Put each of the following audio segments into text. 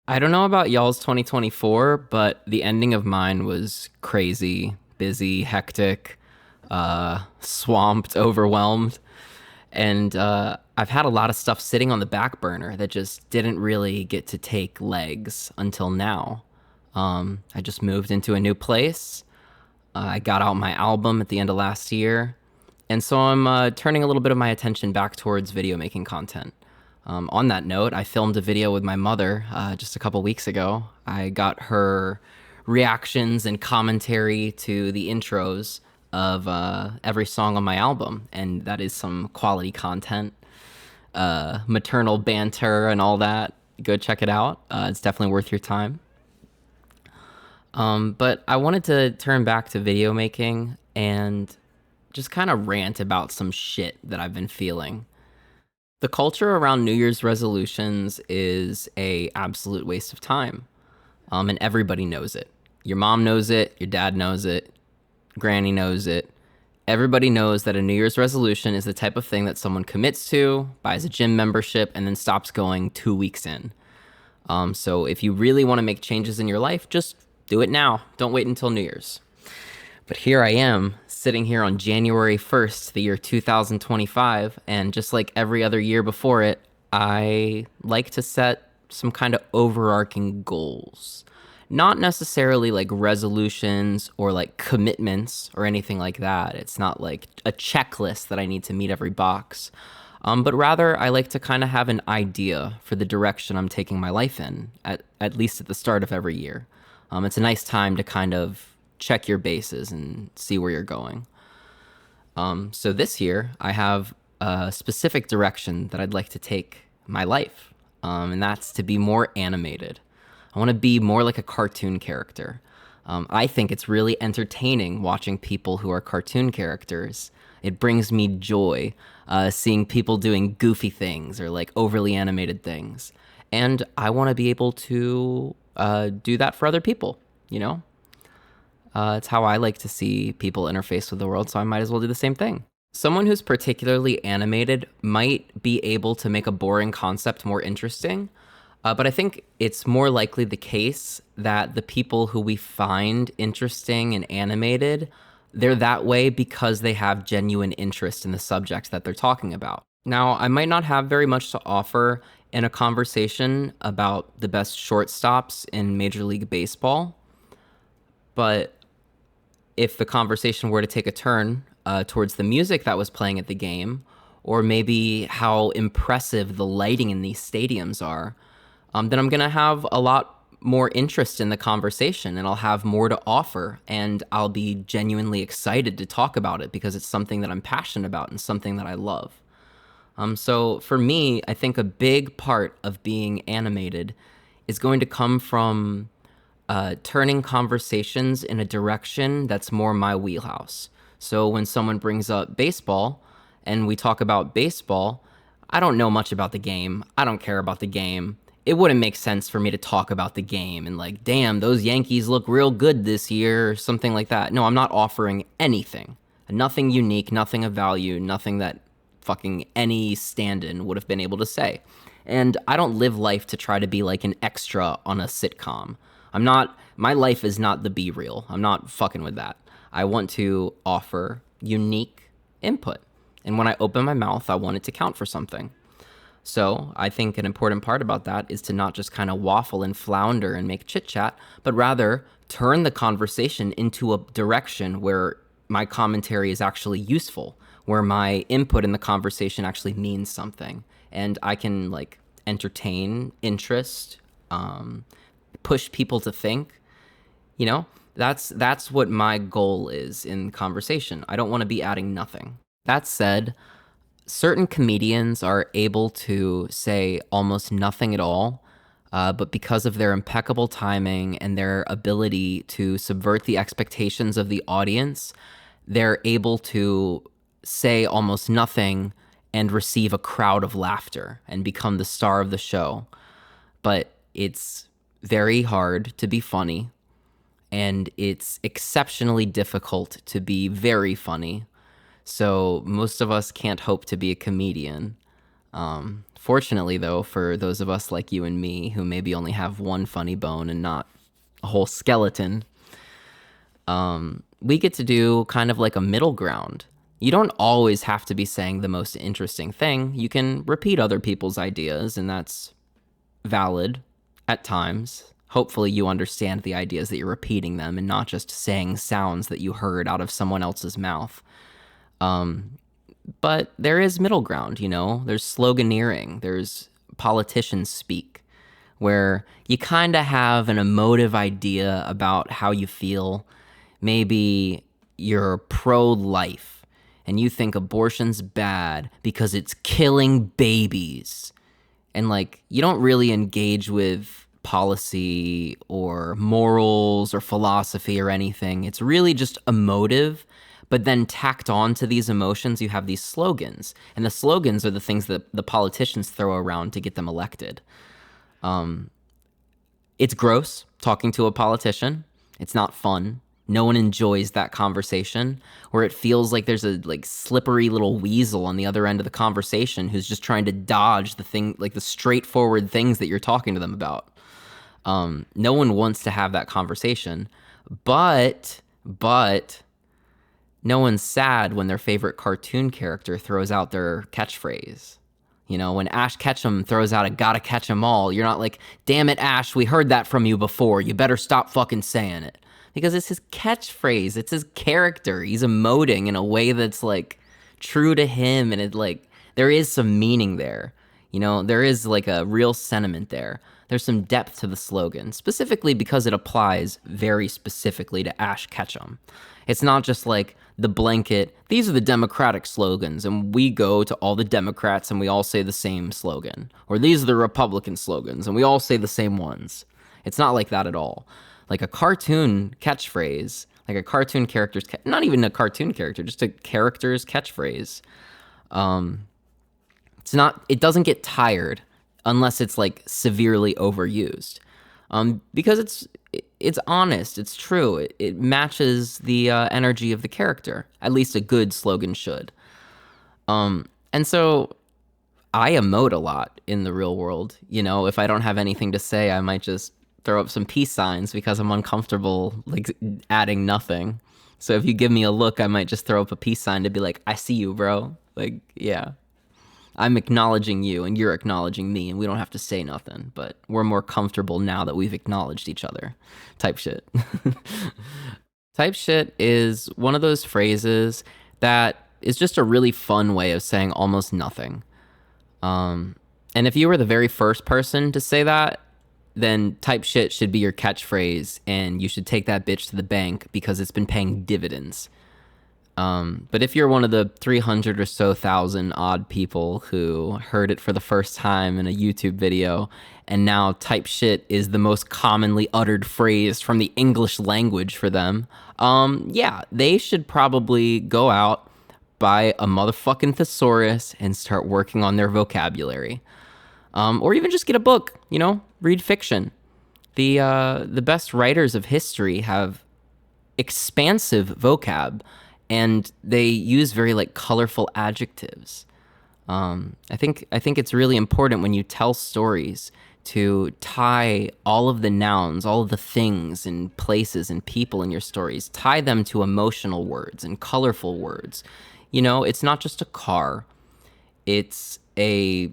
I don't know about y'all's 2024, but the ending of mine was crazy, busy, hectic, swamped, overwhelmed. And I've had a lot of stuff sitting on the back burner that just didn't really get to take legs until now. I just moved into a new place. I got out my album at the end of last year. And so I'm turning a little bit of my attention back towards video making content. On that note, I filmed a video with my mother just a couple weeks ago. I got her reactions and commentary to the intros of every song on my album, and that is some quality content, maternal banter, and all that. Go check it out. It's definitely worth your time. But I wanted to turn back to video making and just kind of rant about some shit that I've been feeling. The culture around New Year's resolutions is a absolute waste of time, and everybody knows it. Your mom knows it, your dad knows it, Granny knows it. Everybody knows that a New Year's resolution is the type of thing that someone commits to, buys a gym membership, and then stops going 2 weeks in. So if you really want to make changes in your life, just do it now. Don't wait until New Year's. But here I am, sitting here on January 1st, the year 2025, and just like every other year before it, I like to set some kind of overarching goals. Not necessarily like resolutions or like commitments or anything like that. It's not like a checklist that I need to meet every box. But rather, I like to kind of have an idea for the direction I'm taking my life in, at least at the start of every year. It's a nice time to kind of check your bases and see where you're going. So this year, I have a specific direction that I'd like to take my life, and that's to be more animated. I want to be more like a cartoon character. I think it's really entertaining watching people who are cartoon characters. It brings me joy seeing people doing goofy things or like overly animated things. And I want to be able to do that for other people, you know? It's how I like to see people interface with the world, so I might as well do the same thing. Someone who's particularly animated might be able to make a boring concept more interesting, but I think it's more likely the case that the people who we find interesting and animated, they're that way because they have genuine interest in the subject that they're talking about. Now, I might not have very much to offer in a conversation about the best shortstops in Major League Baseball, but if the conversation were to take a turn towards the music that was playing at the game, or maybe how impressive the lighting in these stadiums are, then I'm going to have a lot more interest in the conversation and I'll have more to offer and I'll be genuinely excited to talk about it because it's something that I'm passionate about and something that I love. So for me, I think a big part of being animated is going to come from turning conversations in a direction that's more my wheelhouse. So when someone brings up baseball and we talk about baseball, I don't know much about the game. I don't care about the game. It wouldn't make sense for me to talk about the game and like, damn, those Yankees look real good this year or something like that. No, I'm not offering anything. Nothing unique, nothing of value, nothing that fucking any stand-in would have been able to say. And I don't live life to try to be like an extra on a sitcom. My life is not the Be Real. I'm not fucking with that. I want to offer unique input. And when I open my mouth, I want it to count for something. So I think an important part about that is to not just kind of waffle and flounder and make chit chat, but rather turn the conversation into a direction where my commentary is actually useful, where my input in the conversation actually means something. And I can like entertain, interest, push people to think, you know, that's what my goal is in conversation. I don't want to be adding nothing. That said, certain comedians are able to say almost nothing at all, but because of their impeccable timing and their ability to subvert the expectations of the audience, they're able to say almost nothing and receive a crowd of laughter and become the star of the show. But it's very hard to be funny, and it's exceptionally difficult to be very funny. So most of us can't hope to be a comedian. Fortunately, though, for those of us like you and me who maybe only have one funny bone and not a whole skeleton, we get to do kind of like a middle ground. You don't always have to be saying the most interesting thing. You can repeat other people's ideas, and that's valid at times. Hopefully, you understand the ideas that you're repeating them and not just saying sounds that you heard out of someone else's mouth. But there is middle ground, you know? There's sloganeering, there's politicians speak, where you kind of have an emotive idea about how you feel. Maybe you're pro life and you think abortion's bad because it's killing babies. And like, you don't really engage with policy or morals or philosophy or anything. It's really just emotive. But then tacked on to these emotions, you have these slogans. And the slogans are the things that the politicians throw around to get them elected. It's gross talking to a politician. It's not fun. No one enjoys that conversation where it feels like there's a like slippery little weasel on the other end of the conversation who's just trying to dodge the thing, like the straightforward things that you're talking to them about. No one wants to have that conversation, but no one's sad when their favorite cartoon character throws out their catchphrase. You know, when Ash Ketchum throws out a gotta catch 'em all, you're not like, damn it, Ash, we heard that from you before. You better stop fucking saying it. Because it's his catchphrase. It's his character. He's emoting in a way that's like true to him. And it like, there is some meaning there. You know, there is like a real sentiment there. There's some depth to the slogan, specifically because it applies very specifically to Ash Ketchum. It's not just like the blanket, these are the Democratic slogans, and we go to all the Democrats and we all say the same slogan. Or these are the Republican slogans, and we all say the same ones. It's not like that at all. Like a cartoon catchphrase, like a cartoon character's, not even a cartoon character, just a character's catchphrase. It doesn't get tired unless it's like severely overused. Because it's honest, it's true, it matches the energy of the character. At least a good slogan should. And so I emote a lot in the real world. You know, if I don't have anything to say, I might just throw up some peace signs because I'm uncomfortable like adding nothing. So if you give me a look, I might just throw up a peace sign to be like, I see you, bro. Like, yeah. I'm acknowledging you and you're acknowledging me, and we don't have to say nothing, but we're more comfortable now that we've acknowledged each other type shit. Type shit is one of those phrases that is just a really fun way of saying almost nothing. And if you were the very first person to say that, then type shit should be your catchphrase and you should take that bitch to the bank because it's been paying dividends. But if you're one of the 300 or so thousand odd people who heard it for the first time in a YouTube video, and now type shit is the most commonly uttered phrase from the English language for them, yeah, they should probably go out, buy a motherfucking thesaurus, and start working on their vocabulary. Or even just get a book, you know, read fiction. The best writers of history have expansive vocab, and they use very like colorful adjectives. I think it's really important when you tell stories to tie all of the nouns, all of the things and places and people in your stories, tie them to emotional words and colorful words. You know, it's not just a car. It's a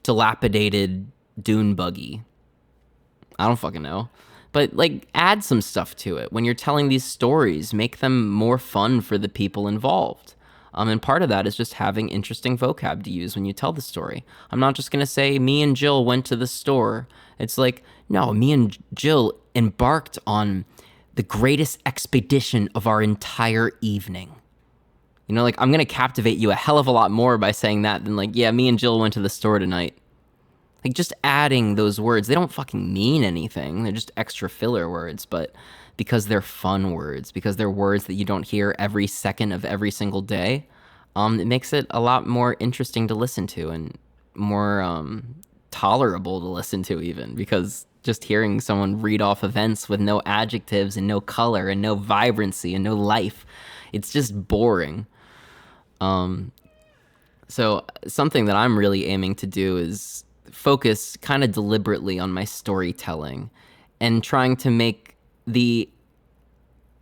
dilapidated dune buggy. I don't fucking know. But like, add some stuff to it. When you're telling these stories, make them more fun for the people involved. And part of that is just having interesting vocab to use when you tell the story. I'm not just going to say, me and Jill went to the store. It's like, no, me and Jill embarked on the greatest expedition of our entire evening. You know, like, I'm going to captivate you a hell of a lot more by saying that than like, yeah, me and Jill went to the store tonight. Like, just adding those words, they don't fucking mean anything. They're just extra filler words, but because they're fun words, because they're words that you don't hear every second of every single day, it makes it a lot more interesting to listen to and more tolerable to listen to even, because just hearing someone read off events with no adjectives and no color and no vibrancy and no life, it's just boring. So, something that I'm really aiming to do is focus kind of deliberately on my storytelling and trying to make the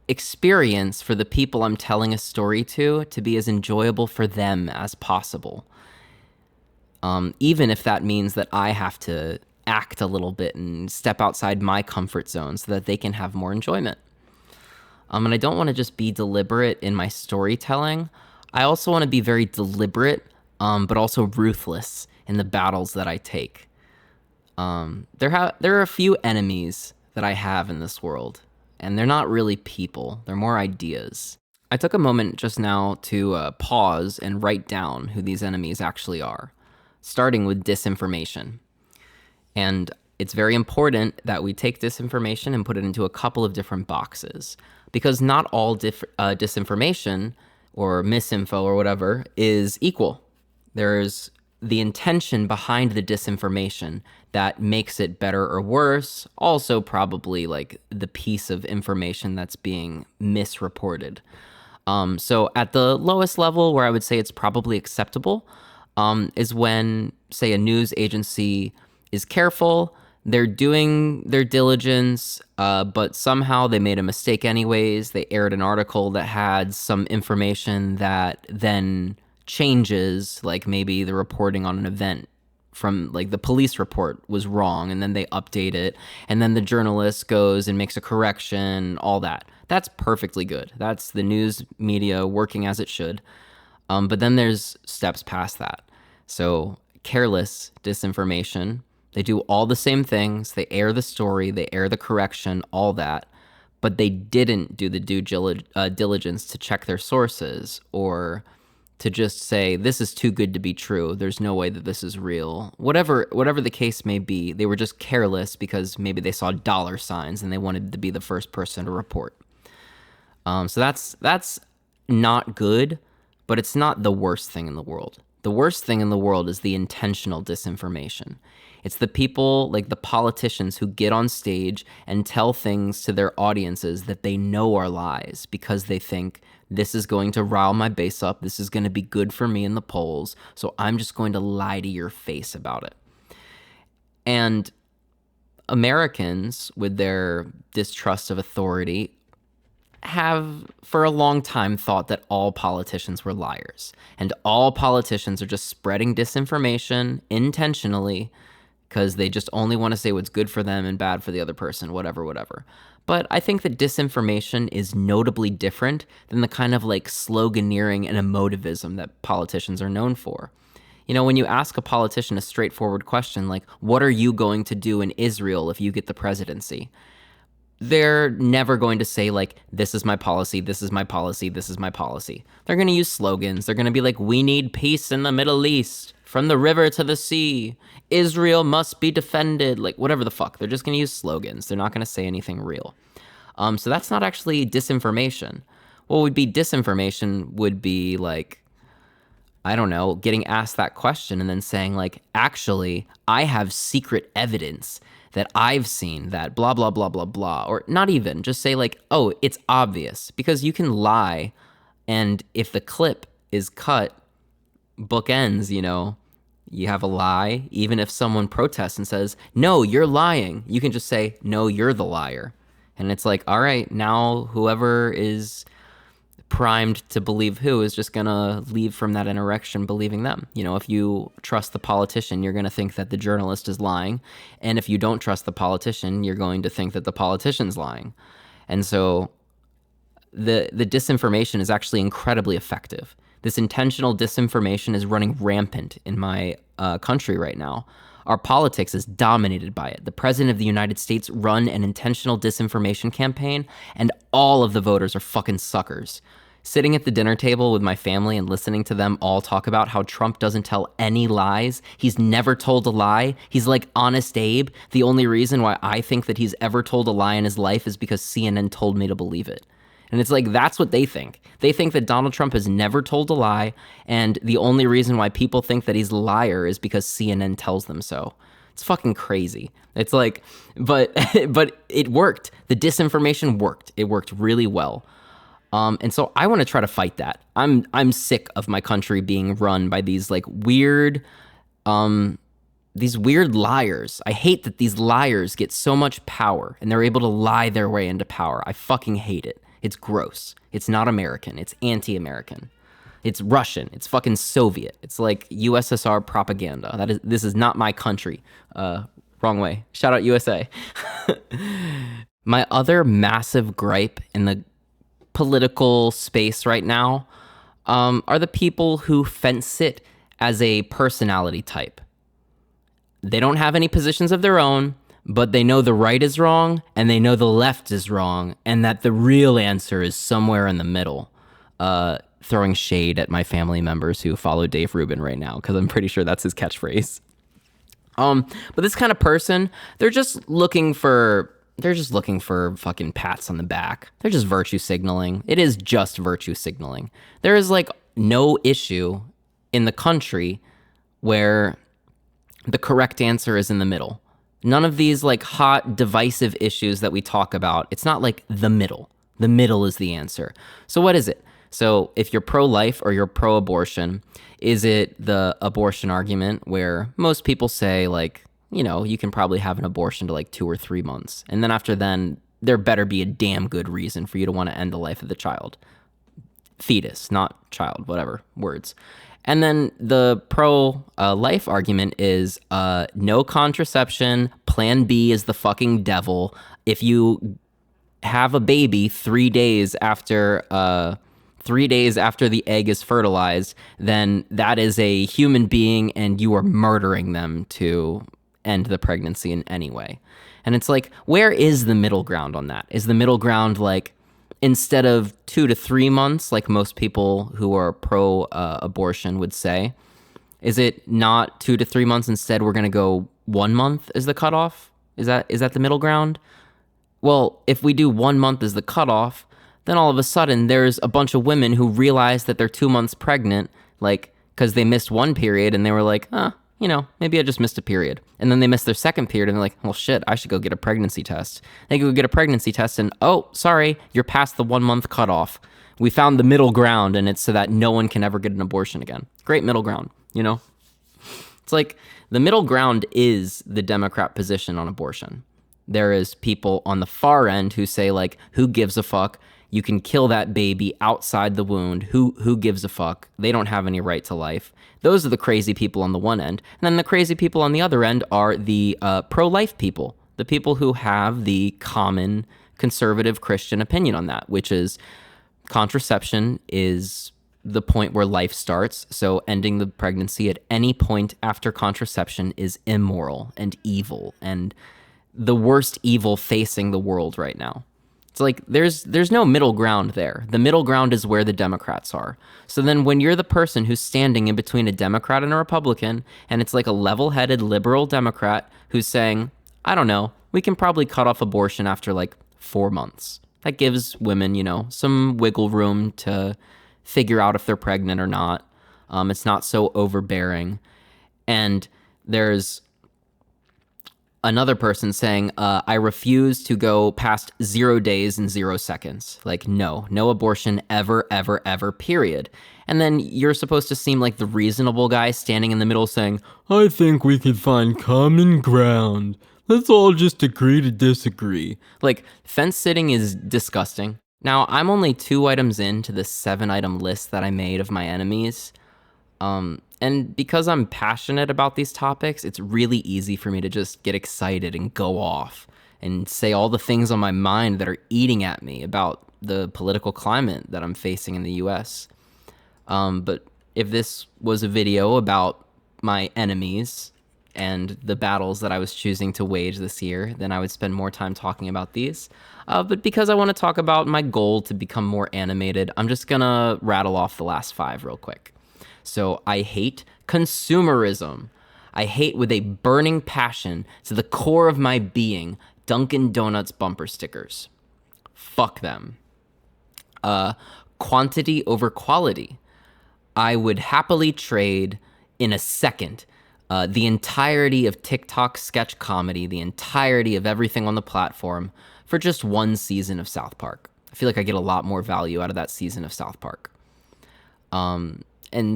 experience for the people I'm telling a story to be as enjoyable for them as possible. Even if that means that I have to act a little bit and step outside my comfort zone so that they can have more enjoyment. And I don't want to just be deliberate in my storytelling. I also want to be very deliberate, but also ruthless in the battles that I take. There are a few enemies that I have in this world, and they're not really people. They're more ideas. I took a moment just now to pause and write down who these enemies actually are, starting with disinformation. And it's very important that we take disinformation and put it into a couple of different boxes, because not all disinformation or misinfo or whatever is equal. There's the intention behind the disinformation that makes it better or worse, also probably like the piece of information that's being misreported. So at the lowest level, where I would say it's probably acceptable, is when, say, a news agency is careful, they're doing their diligence, but somehow they made a mistake anyways. They aired an article that had some information that then changes, like maybe the reporting on an event from like the police report was wrong, and then they update it, and then the journalist goes and makes a correction, all that. That's perfectly good. That's the news media working as it should. But then there's steps past that. So careless disinformation. They do all the same things. They air the story, they air the correction, all that. But they didn't do the due diligence to check their sources, or to just say, this is too good to be true. There's no way that this is real. Whatever the case may be, they were just careless because maybe they saw dollar signs and they wanted to be the first person to report. So that's not good, but it's not the worst thing in the world. The worst thing in the world is the intentional disinformation. It's the people, like the politicians, who get on stage and tell things to their audiences that they know are lies because they think, this is going to rile my base up, this is going to be good for me in the polls, so I'm just going to lie to your face about it. And Americans, with their distrust of authority, have for a long time thought that all politicians were liars, and all politicians are just spreading disinformation intentionally because they just only want to say what's good for them and bad for the other person, whatever. But I think that disinformation is notably different than the kind of like sloganeering and emotivism that politicians are known for. You know, when you ask a politician a straightforward question like, what are you going to do in Israel if you get the presidency? They're never going to say like, this is my policy, this is my policy, this is my policy. They're going to use slogans. They're going to be like, we need peace in the Middle East, from the river to the sea. Israel must be defended, like whatever the fuck. They're just going to use slogans. They're not going to say anything real. So that's not actually disinformation. What would be disinformation would be like, I don't know, getting asked that question and then saying like, actually, I have secret evidence that I've seen that blah, blah, blah, blah, blah. Or not even, just say like, oh, it's obvious. Because you can lie, and if the clip is cut, bookends, you know, you have a lie. Even if someone protests and says, no, you're lying, you can just say, no, you're the liar. And it's like, all right, now whoever is primed to believe who is just going to leave from that interaction believing them. You know, if you trust the politician, you're going to think that the journalist is lying. And if you don't trust the politician, you're going to think that the politician's lying. And so the disinformation is actually incredibly effective. This intentional disinformation is running rampant in my country right now. Our politics is dominated by it. The president of the United States run an intentional disinformation campaign, and all of the voters are fucking suckers. Sitting at the dinner table with my family and listening to them all talk about how Trump doesn't tell any lies. He's never told a lie. He's like Honest Abe. The only reason why I think that he's ever told a lie in his life is because CNN told me to believe it. And it's like, that's what they think. They think that Donald Trump has never told a lie, and the only reason why people think that he's a liar is because CNN tells them so. It's fucking crazy. It's like, but it worked. The disinformation worked. It worked really well. And so I want to try to fight that. I'm sick of my country being run by these like these weird liars. I hate that these liars get so much power and they're able to lie their way into power. I fucking hate it. It's gross. It's not American. It's anti-American. It's Russian. It's fucking Soviet. It's like USSR propaganda. This is not my country. Wrong way. Shout out USA. My other massive gripe in the political space right now are the people who fence it as a personality type. They don't have any positions of their own, but they know the right is wrong and they know the left is wrong and that the real answer is somewhere in the middle. Throwing shade at my family members who follow Dave Rubin right now because I'm pretty sure that's his catchphrase. But this kind of person, they're just looking for fucking pats on the back. They're just virtue signaling. It is just virtue signaling. There is like no issue in the country where the correct answer is in the middle. None of these like hot divisive issues that we talk about. It's not like the middle. The middle is the answer. So what is it? So if you're pro-life or you're pro-abortion, is it the abortion argument where most people say like, you know, you can probably have an abortion to like 2 or 3 months. And then after then, there better be a damn good reason for you to want to end the life of the child. Fetus, not child, whatever, words. And then the pro-life argument is no contraception, plan B is the fucking devil. If you have a baby 3 days after 3 days after the egg is fertilized, then that is a human being and you are murdering them to end the pregnancy in any way. And it's like, where is the middle ground on that? Is the middle ground like, instead of 2 to 3 months, like most people who are pro-abortion would say, is it not 2 to 3 months? Instead, we're going to go 1 month as the cutoff? Is that the middle ground? Well, if we do 1 month as the cutoff, then all of a sudden there's a bunch of women who realize that they're 2 months pregnant, like, because they missed one period and they were like, you know, maybe I just missed a period. And then they missed their second period and they're like, well, shit, I should go get a pregnancy test. They go get a pregnancy test and, oh, sorry, you're past the 1 month cutoff. We found the middle ground and it's so that no one can ever get an abortion again. Great middle ground, you know? It's like the middle ground is the Democrat position on abortion. There is people on the far end who say like, who gives a fuck? You can kill that baby outside the wound. Who gives a fuck? They don't have any right to life. Those are the crazy people on the one end. And then the crazy people on the other end are the pro-life people, the people who have the common conservative Christian opinion on that, which is contraception is the point where life starts. So ending the pregnancy at any point after contraception is immoral and evil and the worst evil facing the world right now. It's like there's no middle ground there. The middle ground is where the Democrats are. So then when you're the person who's standing in between a Democrat and a Republican, and it's like a level-headed liberal Democrat who's saying, I don't know, we can probably cut off abortion after like 4 months. That gives women, you know, some wiggle room to figure out if they're pregnant or not. It's not so overbearing. And there's another person saying, I refuse to go past 0 days and 0 seconds. Like, no abortion ever, ever, ever, period. And then you're supposed to seem like the reasonable guy standing in the middle saying, I think we can find common ground. Let's all just agree to disagree. Like, fence sitting is disgusting. Now, I'm only 2 items into the 7-item list that I made of my enemies. And because I'm passionate about these topics, it's really easy for me to just get excited and go off and say all the things on my mind that are eating at me about the political climate that I'm facing in the US. But if this was a video about my enemies and the battles that I was choosing to wage this year, then I would spend more time talking about these. But because I want to talk about my goal to become more animated, I'm just gonna rattle off the last 5 real quick. So I hate consumerism. I hate with a burning passion to the core of my being Dunkin' Donuts bumper stickers. Fuck them. Quantity over quality. I would happily trade in a second the entirety of TikTok sketch comedy, the entirety of everything on the platform for just 1 season of South Park. I feel like I get a lot more value out of that season of South Park. And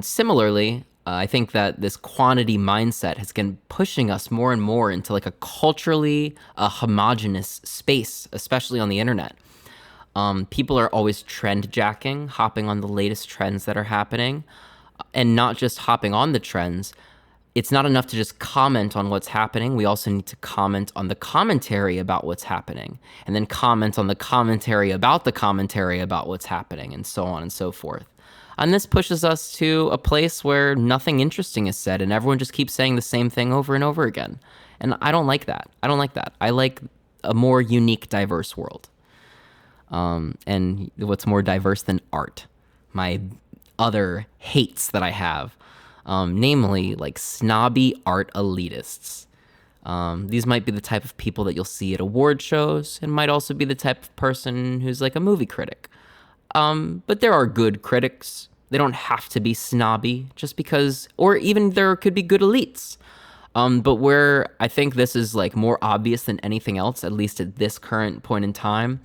similarly, I think that this quantity mindset has been pushing us more and more into like a culturally homogenous space, especially on the internet. People are always trend jacking, hopping on the latest trends that are happening, and not just hopping on the trends. It's not enough to just comment on what's happening. We also need to comment on the commentary about what's happening, and then comment on the commentary about what's happening, and so on and so forth. And this pushes us to a place where nothing interesting is said and everyone just keeps saying the same thing over and over again. And I don't like that. I like a more unique, diverse world. And what's more diverse than art? My other hates that I have, namely like snobby art elitists. These might be the type of people that you'll see at award shows, and might also be the type of person who's like a movie critic. But there are good critics. They don't have to be snobby just because, or even there could be good elites. But where I think this is like more obvious than anything else, at least at this current point in time,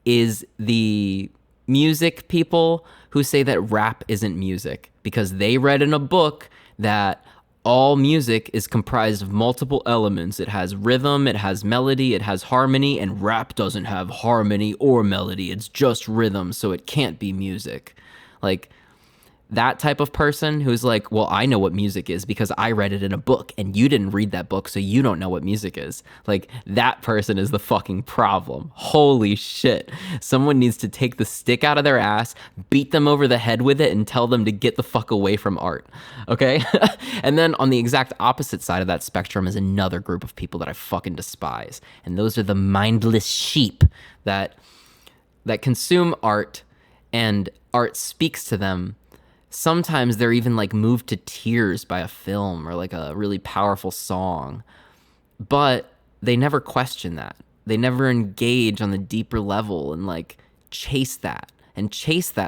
is the music people who say that rap isn't music because they read in a book that all music is comprised of multiple elements. It has rhythm, it has melody, it has harmony, and rap doesn't have harmony or melody. It's just rhythm, so it can't be music. Like, that type of person who's like, well, I know what music is because I read it in a book and you didn't read that book, so you don't know what music is. Like, that person is the fucking problem. Holy shit. Someone needs to take the stick out of their ass, beat them over the head with it, and tell them to get the fuck away from art. Okay? And then on the exact opposite side of that spectrum is another group of people that I fucking despise. And those are the mindless sheep that consume art, and art speaks to them. Sometimes they're even like moved to tears by a film or like a really powerful song, but they never question that. They never engage on the deeper level and like chase that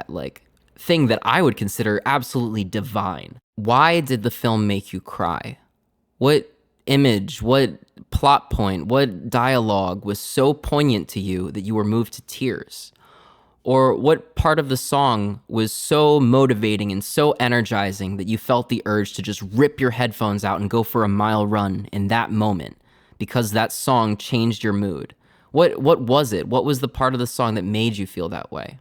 like thing that I would consider absolutely divine. Why did the film make you cry? What image, what plot point, what dialogue was so poignant to you that you were moved to tears? Or what part of the song was so motivating and so energizing that you felt the urge to just rip your headphones out and go for a mile run in that moment because that song changed your mood? What was it? What was the part of the song that made you feel that way?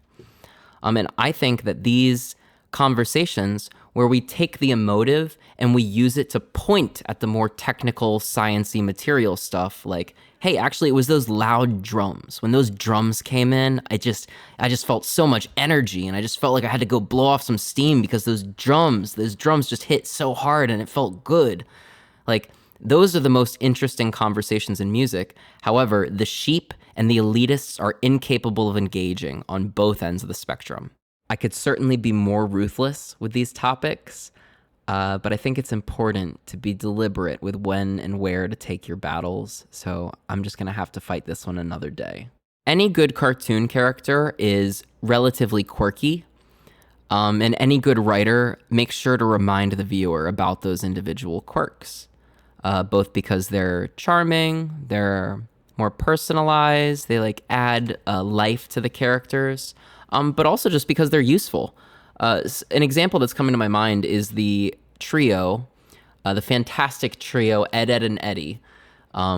And I think that these conversations where we take the emotive and we use it to point at the more technical, sciencey material stuff, like, hey, actually, it was those loud drums. When those drums came in, I just felt so much energy, and I just felt like I had to go blow off some steam because those drums just hit so hard and it felt good. Like, those are the most interesting conversations in music. However, the sheep and the elitists are incapable of engaging on both ends of the spectrum. I could certainly be more ruthless with these topics, but I think it's important to be deliberate with when and where to take your battles, so I'm just going to have to fight this one another day. Any good cartoon character is relatively quirky, and any good writer makes sure to remind the viewer about those individual quirks, both because they're charming, they're more personalized, they like add life to the characters, but also just because they're useful. An example that's coming to my mind is the trio, the fantastic trio Ed, Ed, and Eddie,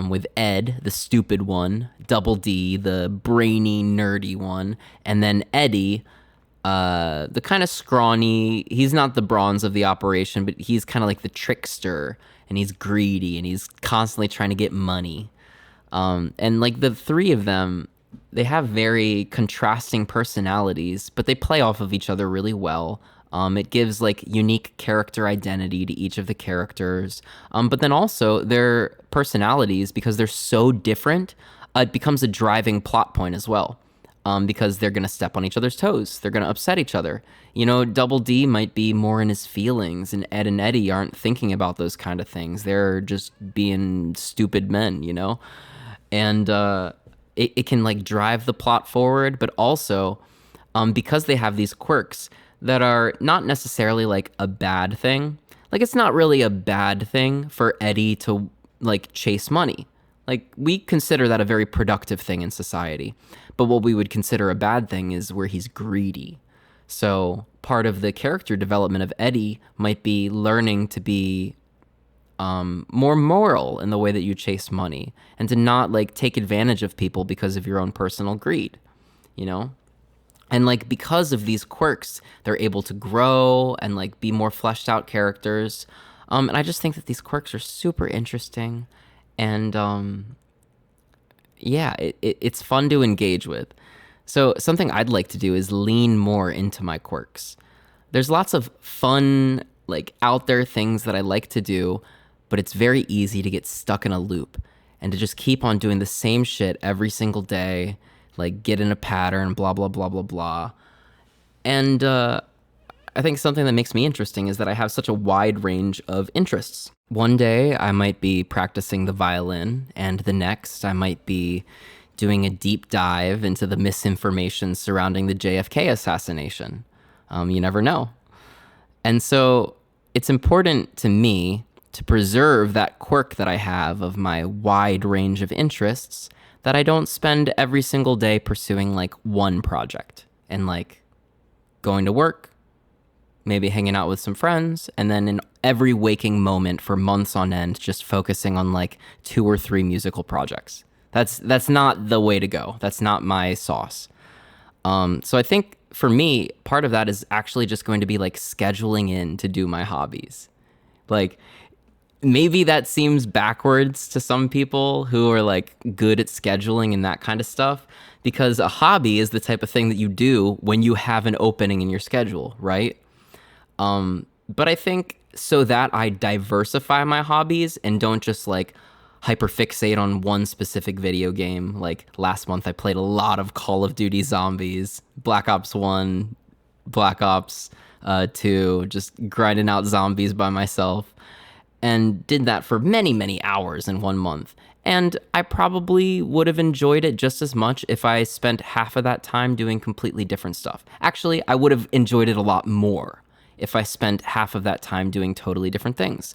with Ed, the stupid one, Double D, the brainy, nerdy one, and then Eddie, the kind of scrawny, he's not the bronze of the operation, but he's kind of like the trickster, and he's greedy, and he's constantly trying to get money. And like the three of them, they have very contrasting personalities, but they play off of each other really well. It gives like unique character identity to each of the characters. But then also their personalities, because they're so different, it becomes a driving plot point as well. Because they're going to step on each other's toes. They're going to upset each other. You know, Double D might be more in his feelings, and Ed and Eddie aren't thinking about those kind of things. They're just being stupid men, you know? And it can like drive the plot forward, but also because they have these quirks that are not necessarily like a bad thing. Like, it's not really a bad thing for Eddie to like chase money. Like, we consider that a very productive thing in society. But what we would consider a bad thing is where he's greedy. So part of the character development of Eddie might be learning to be more moral in the way that you chase money and to not like take advantage of people because of your own personal greed, you know? And like because of these quirks, they're able to grow and like be more fleshed out characters. And I just think that these quirks are super interesting, and yeah, it's fun to engage with. So something I'd like to do is lean more into my quirks. There's lots of fun, like out there things that I like to do, but it's very easy to get stuck in a loop and to just keep on doing the same shit every single day, like get in a pattern, blah, blah, blah, blah, blah. And I think something that makes me interesting is that I have such a wide range of interests. One day I might be practicing the violin, and the next I might be doing a deep dive into the misinformation surrounding the JFK assassination. You never know. And so it's important to me to preserve that quirk that I have of my wide range of interests, that I don't spend every single day pursuing like one project and like going to work, maybe hanging out with some friends, and then in every waking moment for months on end, just focusing on like 2 or 3 musical projects. That's not the way to go. That's not my sauce. So I think for me, part of that is actually just going to be like scheduling in to do my hobbies. Like maybe that seems backwards to some people who are like good at scheduling and that kind of stuff, because a hobby is the type of thing that you do when you have an opening in your schedule, right? But I think so that I diversify my hobbies and don't just like hyperfixate on one specific video game. Like last month I played a lot of Call of Duty Zombies, Black Ops 1, Black Ops 2, just grinding out zombies by myself, and did that for many, many hours in 1 month. And I probably would have enjoyed it just as much if I spent half of that time doing completely different stuff. Actually, I would have enjoyed it a lot more if I spent half of that time doing totally different things.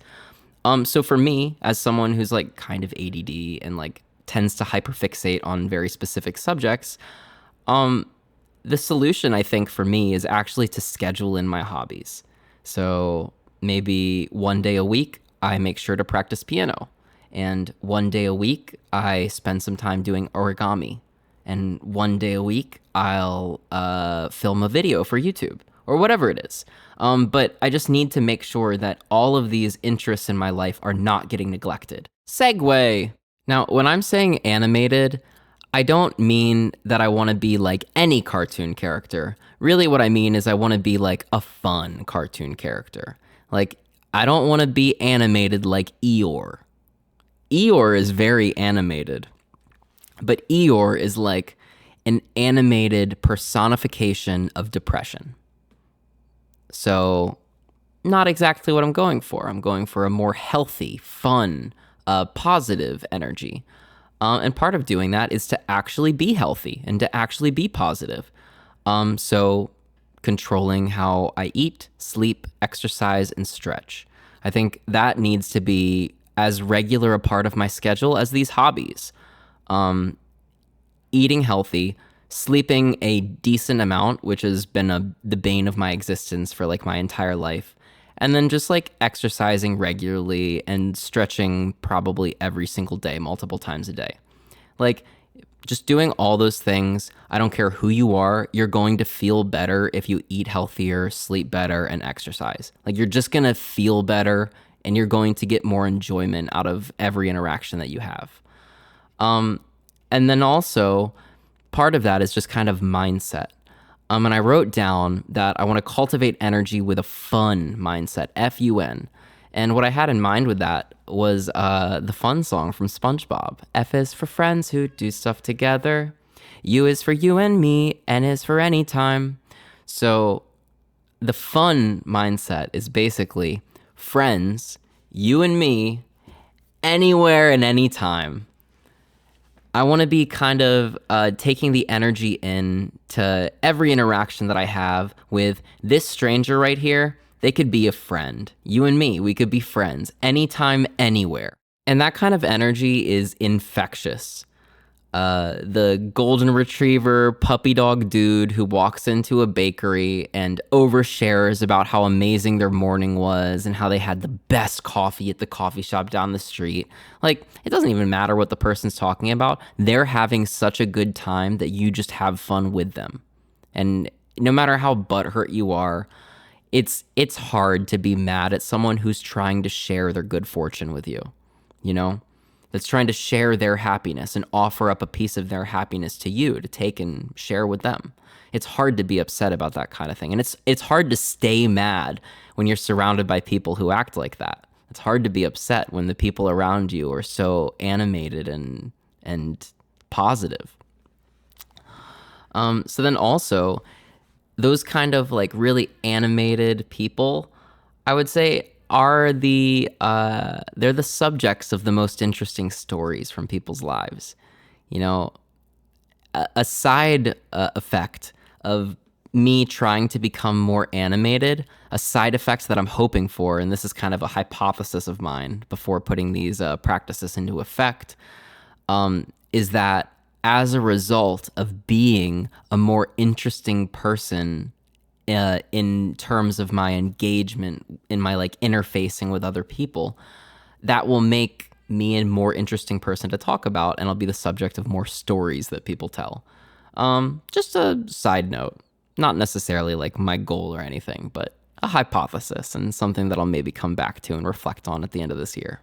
So for me, as someone who's like kind of ADD and like tends to hyperfixate on very specific subjects, the solution I think for me is actually to schedule in my hobbies. So maybe one day a week, I make sure to practice piano. And one day a week, I spend some time doing origami. And one day a week, I'll film a video for YouTube or whatever it is. But I just need to make sure that all of these interests in my life are not getting neglected. Segue! Now, when I'm saying animated, I don't mean that I want to be like any cartoon character. Really what I mean is I want to be like a fun cartoon character. Like, I don't want to be animated like Eeyore. Eeyore is very animated, but Eeyore is like an animated personification of depression. So, not exactly what I'm going for. I'm going for a more healthy, fun, positive energy. And part of doing that is to actually be healthy and to actually be positive. So, controlling how I eat, sleep, exercise, and stretch. I think that needs to be as regular a part of my schedule as these hobbies. Eating healthy, sleeping a decent amount, which has been the bane of my existence for like my entire life, and then just like exercising regularly and stretching probably every single day, multiple times a day. Like just doing all those things, I don't care who you are, you're going to feel better if you eat healthier, sleep better, and exercise. Like you're just gonna feel better and you're going to get more enjoyment out of every interaction that you have. And then also, part of that is just kind of mindset. And I wrote down that I want to cultivate energy with a fun mindset, F-U-N. And what I had in mind with that was the fun song from SpongeBob. F is for friends who do stuff together. U is for you and me. N is for anytime. So the fun mindset is basically friends, you and me, anywhere and anytime. I want to be kind of taking the energy in to every interaction that I have with this stranger right here. They could be a friend. You and me, we could be friends anytime, anywhere. And that kind of energy is infectious. The golden retriever puppy dog dude who walks into a bakery and overshares about how amazing their morning was and how they had the best coffee at the coffee shop down the street. Like, it doesn't even matter what the person's talking about. They're having such a good time that you just have fun with them. And no matter how butthurt you are, it's hard to be mad at someone who's trying to share their good fortune with you, you know? That's trying to share their happiness and offer up a piece of their happiness to you to take and share with them. It's hard to be upset about that kind of thing. And it's hard to stay mad when you're surrounded by people who act like that. It's hard to be upset when the people around you are so animated and positive. So then also, those kind of like really animated people, I would say, are they're the subjects of the most interesting stories from people's lives. You know, a side effect of me trying to become more animated, a side effect that I'm hoping for, and this is kind of a hypothesis of mine before putting these practices into effect, is that as a result of being a more interesting person in terms of my engagement, in my like interfacing with other people, that will make me a more interesting person to talk about, and I'll be the subject of more stories that people tell. Just a side note, not necessarily like my goal or anything, but a hypothesis and something that I'll maybe come back to and reflect on at the end of this year.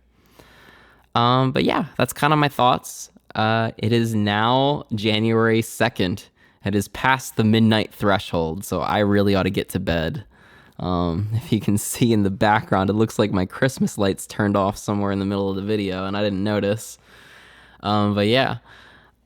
But yeah, that's kind of my thoughts. It is now January 2nd. It is past the midnight threshold, so I really ought to get to bed. If you can see in the background, it looks like my Christmas lights turned off somewhere in the middle of the video, and I didn't notice. But yeah,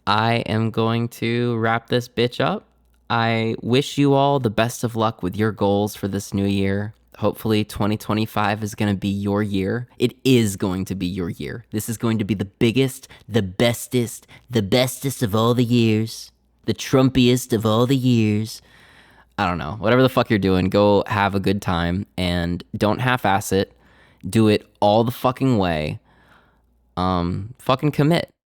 I am going to wrap this bitch up. I wish you all the best of luck with your goals for this new year. Hopefully 2025 is going to be your year. It is going to be your year. This is going to be the biggest, the bestest of all the years. The Trumpiest of all the years. I don't know. Whatever the fuck you're doing, go have a good time and don't half-ass it. Do it all the fucking way. Fucking commit.